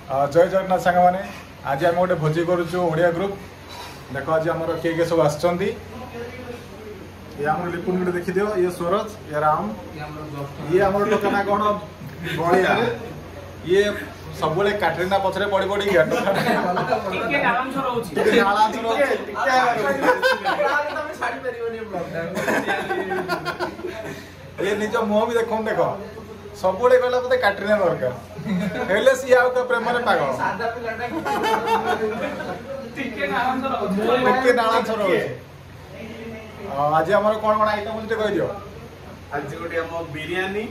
जय जगन्नाथ सांग मैंने आज आम गोटे भोजी करुचु ओडिया ग्रुप देख आज आम किए सब आम लिपुन गोटे देखी दियो ये सूरज ये राम ये आम टोकाना कौन बलिया ये सब काटरीना पछरे पड़ी पड़ी गया ये निज मुह भी देख देख सब कहला बोलते काटरीना दरकार हेले सी आउ का प्रेम रे पागल टिके नालांसर होय आज हमर कोन कोन आइटम जे कह दियो आज गोटे हम बिरयानी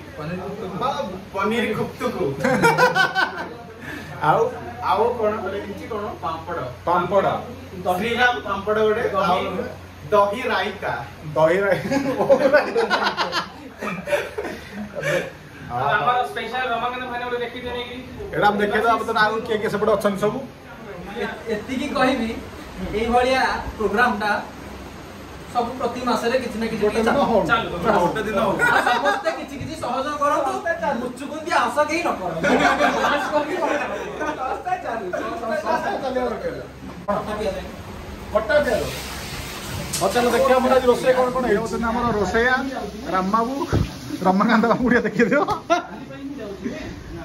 पनीर खुप्तुकु आउ आउ कोन किछि कोन पापड़ पापड़ श्रीराम पापड़ गोटे दही रायता हमारा स्पेशल रमाकांत भाई ने देखि देने की एडा हम देखे तो अब तो आउ के सेपड अछन सब एति की कहबी एई भलिया प्रोग्राम ता सब प्रति मासरे किछि ना किछि चालू गोटे दिन हो समस्त किछि किछि सहयोग करतो मुचुकुंदी आशा केही न करो खास करके रास्ता चालू फटा दे चलो देखिए हम आज रोसे कौन कौन है हमर रोसेया राम बाबू रमाकांत बाबू देखिए दियो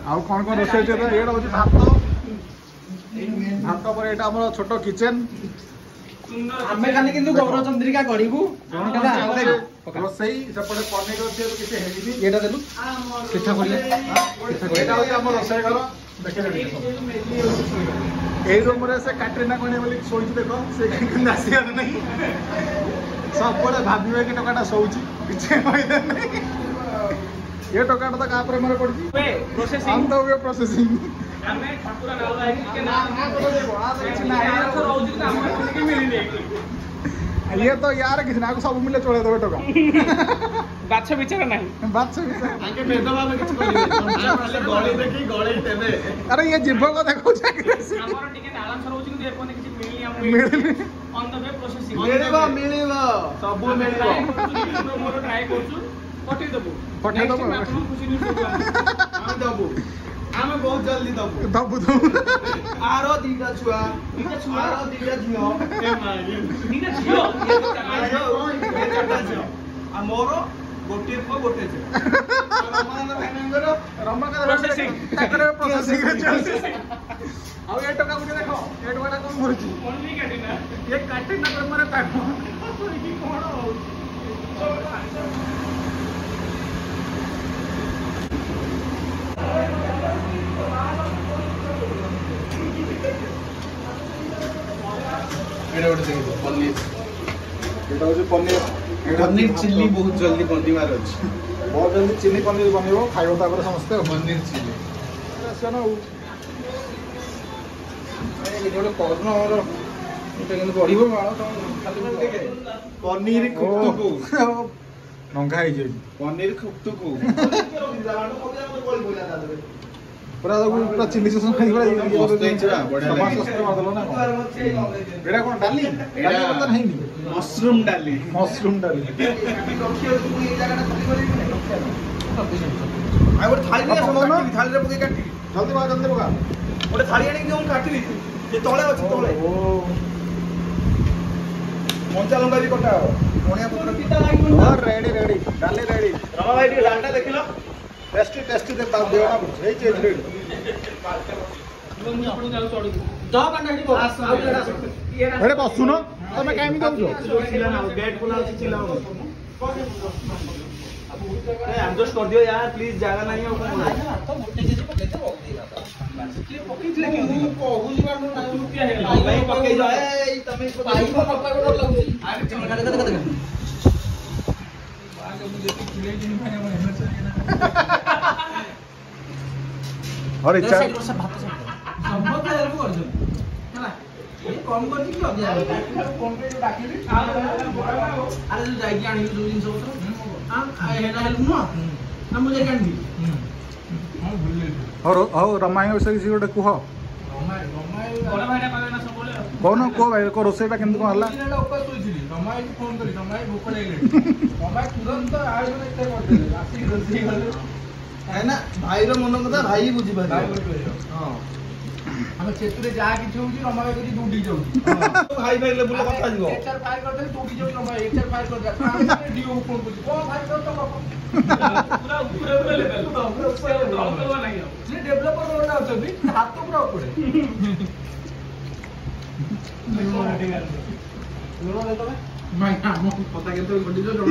आउ कौन कौन रोसे ये हूँ भात भात पर एटा हमर छोटो किचन आमे खाली किंतु गौरव चंद्रिका गड़ीबू रोसई सेपटे पनीर अच्छे किसी हेली एटा देलु पिठा करिया एटा होय हमर रोसे घर देखिए ए रूम रे से काटरीना कोने बोली सोई देखो से नासिया नहीं सब बड़े भाबिबे कि टकाटा सोउची पीछे होइदे नहीं ये टोकाटा तो का प्रेम रे पड़ी प्रोसेसिंग हम तो वे प्रोसेसिंग हमें ठाकुर नाउ है कि ना ना तो रोज ना हमको की मिली नहीं ये तो यार किसी ना को सब मिले चले देबे टोका बाछा बिचारा नहीं बात से आके भेदभाव किछि करिवे खाली गळी देखि गळी तेबे अरे ये जीव को देखो जाके हमर टिके नालांसर होची कि एपने किछि मिली हम मिले ऑन द वे प्रोसेसिंग मिलिबो सब मिलिबो मोर ट्राई करछु पठे दबो खुशी नहीं हम दबो हम बहुत जल्दी दबो दबु आरो दीटा छुआ आरो दीटा झियो ए मारी निना छियो ये तो चला ये चारटा झियो आ मोरो गोटे पुआ गोटे झियो रमानंद भाईनगर प्रोसेसिंग रे चलছে आउ ये टका गुटे देखो ये टका कोन भरची ओनली काटिना ये काटिना पर मारे पाको की कोन हो पनीर चिल्ली बहुत जल्दी बनवार अछि बहुत जल्दी चिली पनीर बनइबो खाइबो तापर समस्त पनीर चिल्ली आसना गोटे कर्ण और केन गड़ीबो माळो तो पनीर खुप्तुकु नंगा है जे पनीर खुप्तुकु पूरा चिली सॉस खाइ बड़ा मस्त ହେଇଛି बढिया समाज सस्ते मार दलो ना एडा कोन डाली डाली पता नहीं मशरूम डाली डाली आ गोटे थाली रे थाली रे पके काटी जल्दी बगा गोटे थाली आनी कि हम काटी दी ये तळे अछि तळे ओ कंचा लंका भी कटा हो धनिया पत्र और रेडी डाली रेडी रमा भाई टी डालटा देखिलो टेस्टी दे ताव देवा ना ए चीज रेडी दो घंटा डी बस अरे बसुनो तमे काई मी दउजो गेट खुला अछि चिल्लाओ ए हम जस्ट कर दियो यार प्लीज जागा नहीं हो कोन तो मोटे चीज पके दे पके ले कि कहू जी बार ना रुपया है भाई पके जो ए तमे पाई को पक्का को लागु अरे चमका दे आगे मुझे खिले दिन भाई हम और इच्छा सब भात सब हेल्प कर दो चला ये कम कर दी कि अधिया कम पे जो डाकिली अरे जो जाई आनी जो दिन सब हां हेना हेल्प नो ना मुझे कांदी हां भूल और रमाई विषय किसी गोटे कुह बड़ा भाईटा कहले ना सब बोले कौन को भाई को रोसेटा केमती कोन हल्ला ऊपर सोईली रमाई को फोन करी रमाई भूख लागले रमाई तुरंत आयोजन इत्ते कर दे आसी रोसी गले है ना भाई रो मन कथा भाई बुझी पारे हां ଆମେ ସେଥିରେ ଯାହା କିଛି ହଉଛି ରମା ଭାଇ କରି ଦୌଡ଼ି ଯାଉଛି ହାଇ ଫାଇ ଲେବୁଲ କଥା ଯିବ ଏଚଆର ଫାଇଲ୍ କରିଦେଲେ ଦୌଡ଼ି ଯାଉଛି ରମା ଭାଇ ଏଚଆର ଫାଇଲ୍ କରିଦେଲା ଆମେ ଡିଓ ଫୋନ କରୁଛୁ କଣ ଫାଇଲ୍ କର ତ ପୁରା ଉପରେ ଲେଭେଲ ସେ ଡେଭଲପର ନାହିଁ ଆଉ ସେ ଡେଭଲପର ରୋଡରେ ଅଛନ୍ତି ହାତ ପୁରା ଉପରେ ଭାଇ ଆମ କଥା କେତେ ଘଟିଛ ଜଣା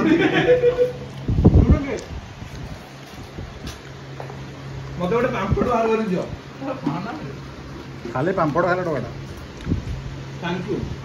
ମତେ ଗୋଟେ ପାମ୍ପଡ଼ ବାହାର କରି ଦିଅ ଖାଲି ପାମ୍ପଡ଼ ଖାଇଲା ଟଙ୍କା ଥ୍ୟାଙ୍କ ୟୁ